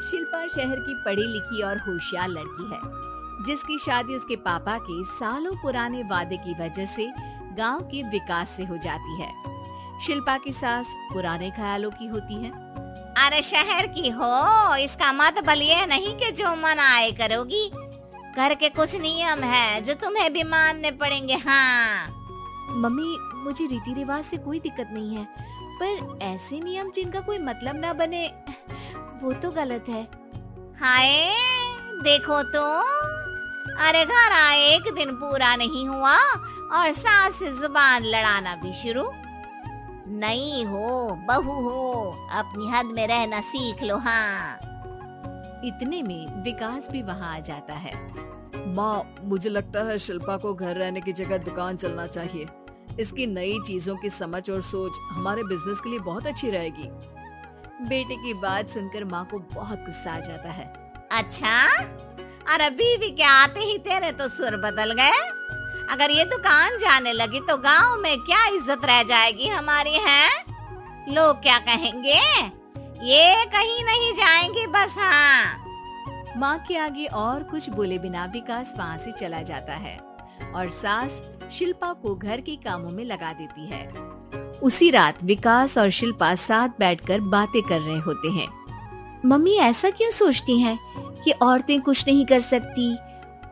शिल्पा शहर की पढ़ी लिखी और होशियार लड़की है, जिसकी शादी उसके पापा के सालों पुराने वादे की वजह से गांव के विकास से हो जाती है। शिल्पा की सास पुराने ख्यालों की होती है। अरे शहर की हो, इसका मतलब ये नहीं कि जो मन आए करोगी। घर के कुछ नियम है जो तुम्हें भी मानने पड़ेंगे। हाँ मम्मी, मुझे रीति रिवाज से कोई दिक्कत नहीं है, पर ऐसे नियम जिनका कोई मतलब ना बने, वो तो गलत है। हाय, देखो तो, अरे घर आए एक दिन पूरा नहीं हुआ और सास से जुबान लड़ाना भी शुरू। नहीं हो, बहू हो, अपनी हद में रहना सीख लो। हाँ इतने में विकास भी वहाँ आ जाता है। माँ, मुझे लगता है शिल्पा को घर रहने की जगह दुकान चलना चाहिए। इसकी नई चीजों की समझ और सोच हमारे बिजनेस के लिए बहुत अच्छी रहेगी। बेटे की बात सुनकर माँ को बहुत गुस्सा आ जाता है। अच्छा, अरे बीवी के आते ही तेरे तो सुर बदल गए। अगर ये दुकान जाने लगी तो गांव में क्या इज्जत रह जाएगी हमारी है? लोग क्या कहेंगे? ये कहीं नहीं जाएंगी बस। हाँ माँ के आगे और कुछ बोले बिना विकास वहाँ से चला जाता है और सास शिल्पा को घर के कामों में लगा देती है। उसी रात विकास और शिल्पा साथ बैठकर बातें कर रहे होते हैं। मम्मी ऐसा क्यों सोचती हैं कि औरतें कुछ नहीं कर सकती,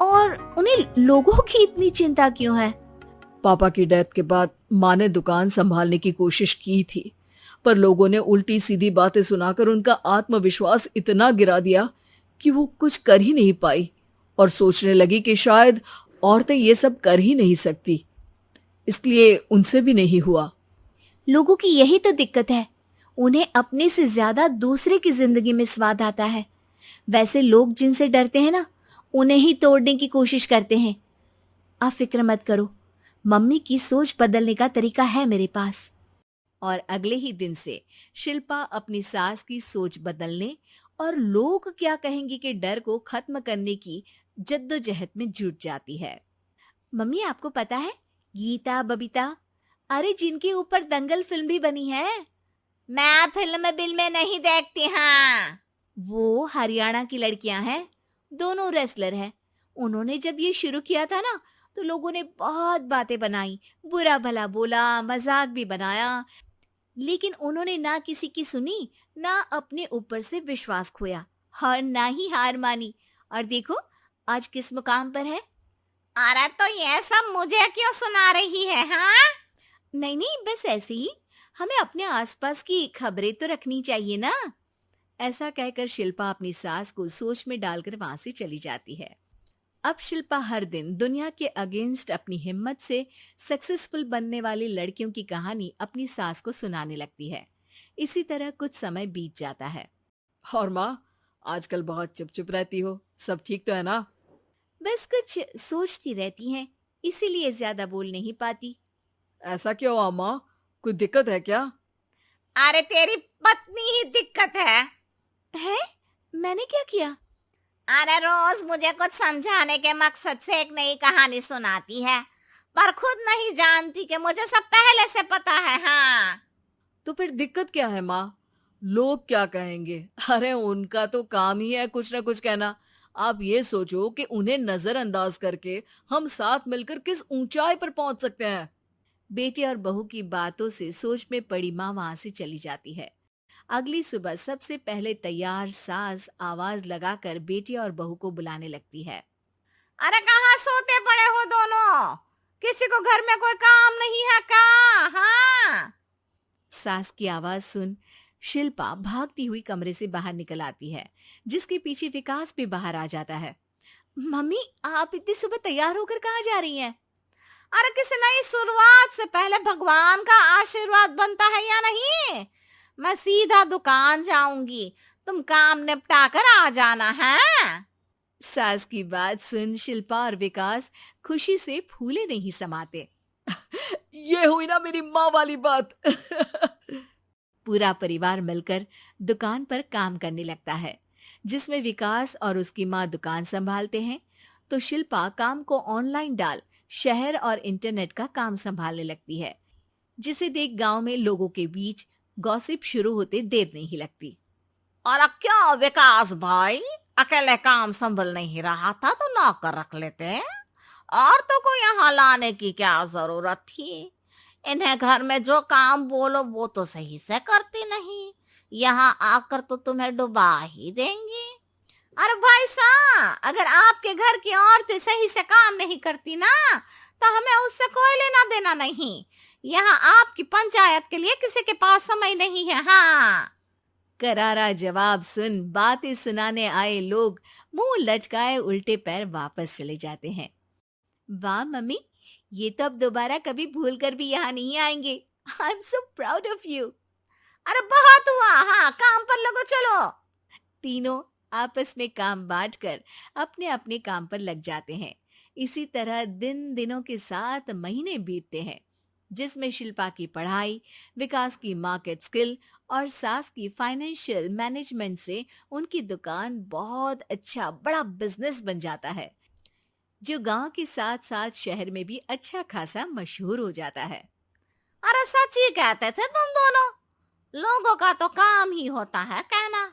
और उन्हें लोगों की इतनी चिंता क्यों है? पापा की डेथ के बाद माँ ने दुकान संभालने की कोशिश की थी, पर लोगों ने उल्टी सीधी बातें सुनाकर उनका आत्मविश्वास इतना गिरा दिया कि वो कुछ कर ही नहीं पाई और सोचने लगी कि शायद औरतें ये सब कर ही नहीं सकती, इसलिए उनसे भी नहीं हुआ। लोगों की यही तो दिक्कत है, उन्हें अपने से ज्यादा दूसरे की जिंदगी में स्वाद आता है। वैसे लोग जिनसे डरते हैं ना, उन्हें ही तोड़ने की कोशिश करते हैं। आप फिक्र मत करो, मम्मी की सोच बदलने का तरीका है मेरे पास। और अगले ही दिन से शिल्पा अपनी सास की सोच बदलने और लोग क्या कहेंगे के डर को खत्म करने की जद्दोजहद में जुट जाती है। मम्मी, आपको पता है गीता, बबीता, अरे जिनके ऊपर दंगल फिल्म भी बनी है। मैं फिल्म बिल में नहीं देखती। हाँ वो हरियाणा की लड़कियां हैं, दोनों रेसलर हैं। उन्होंने जब ये शुरू किया था ना, तो लोगों ने बहुत बातें बनाई, बुरा भला बोला, मजाक भी बनाया, लेकिन उन्होंने ना किसी की सुनी, ना अपने ऊपर से विश्वास खोया और ना ही हार मानी। और देखो आज किस मुकाम पर है। अरे तो ये सब मुझे क्यों सुना रही है? हाँ नहीं नहीं, बस ऐसे ही, हमें अपने आसपास की खबरें तो रखनी चाहिए ना। ऐसा कहकर शिल्पा अपनी सास को सोच में डालकर वहां से चली जाती है। अब शिल्पा हर दिन दुनिया के अगेंस्ट अपनी हिम्मत से सक्सेसफुल बनने वाली लड़कियों की कहानी अपनी सास को सुनाने लगती है। इसी तरह कुछ समय बीत जाता है। और माँ, आजकल बहुत चुप चुप रहती हो, सब ठीक तो है ना? बस कुछ सोचती रहती हैं, इसीलिए ज्यादा बोल नहीं पाती। ऐसा क्यों हुआ माँ, कोई दिक्कत है क्या? अरे तेरी पत्नी ही दिक्कत है। है? मैंने क्या किया? अरे रोज मुझे कुछ समझाने के मकसद से एक नई कहानी सुनाती है, पर खुद नहीं जानती कि मुझे सब पहले से पता है। हाँ तो फिर दिक्कत क्या है माँ? लोग क्या कहेंगे? अरे उनका तो काम ही है कुछ ना कुछ कहना। आप ये सोचो कि उन्हें नजरअंदाज करके हम साथ मिलकर किस ऊंचाई पर पहुंच सकते हैं। बेटे और बहू की बातों से सोच में पड़ी माँ वहां से चली जाती है। अगली सुबह सबसे पहले तैयार सास आवाज लगाकर बेटे और बहू को बुलाने लगती है। अरे कहाँ सोते पड़े हो दोनों? किसी को घर में कोई काम नहीं है क्या? हाँ सास की आवाज सुन शिल्पा भागती हुई कमरे से बाहर निकल आती है, जिसके पीछे विकास भी बाहर आ जाता है। मम्मी, आप इतनी सुबह तैयार होकर कहाँ जा रही हैं? अरे किसी नई शुरुआत से पहले भगवान का आशीर्वाद बनता है या नहीं? मैं सीधा दुकान जाऊंगी, तुम काम निपटा कर आ जाना है। सास की बात सुन शिल्पा और विकास खुशी से फूले नहीं समाते। ये हुई ना मेरी माँ वाली बात। पूरा परिवार मिलकर दुकान पर काम करने लगता है, जिसमें विकास और उसकी माँ दुकान संभालते हैं, तो शिल्पा काम को ऑनलाइन डाल शहर और इंटरनेट का काम संभालने लगती है, जिसे देख गांव में लोगों के बीच गॉसिप शुरू होते देर नहीं लगती। और क्या विकास भाई, अकेले काम संभल नहीं रहा था तो नौकर रख लेते। और तो को यहाँ लाने की क्या जरूरत थी? इन्हें घर में जो काम बोलो वो तो सही से करती नहीं, यहाँ आकर तो तुम्हें डुबा ही देंगी। अरे भाई साहब, अगर आपके घर की औरतें सही से काम नहीं करती ना, तो हमें उससे कोई लेना देना नहीं। यहाँ आपकी पंचायत के लिए किसी के पास समय नहीं है। हाँ। करारा जवाब सुन बातें सुनाने आए लोग मुंह लटकाए उल्टे पैर वापस चले जाते हैं। वाह मम्मी, ये तो अब दोबारा कभी भूल कर भी यहाँ नहीं आएंगे। I am so proud of you. अरे बहुत हुआ, हाँ काम पर लगो चलो। तीनों आपस में काम बांटकर अपने अपने काम पर लग जाते हैं। इसी तरह दिनों के साथ महीने बीतते हैं, जिसमें शिल्पा की पढ़ाई, विकास की मार्केट स्किल और सास की फाइनेंशियल मैनेजमेंट से उनकी दुकान बहुत अच्छा बड़ा बिजनेस बन जाता है, जो गांव के साथ साथ शहर में भी अच्छा खासा मशहूर हो जाता है। अरे सच ही कहते थे तुम दोनों, लोगों का तो काम ही होता है कहना।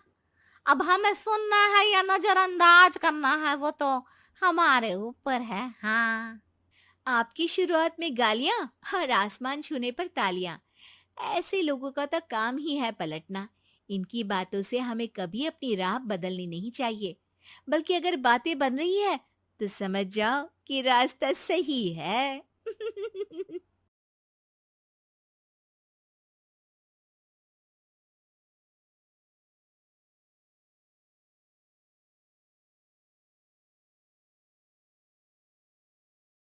अब हमें सुनना है या नजरअंदाज करना है वो तो हमारे ऊपर है। हाँ। आपकी शुरुआत में गालियां और आसमान छूने पर तालियां, ऐसे लोगों का तो काम ही है पलटना। इनकी बातों से हमें कभी अपनी राह बदलनी नहीं चाहिए, बल्कि अगर बातें बन रही है तो समझ जाओ कि रास्ता सही है।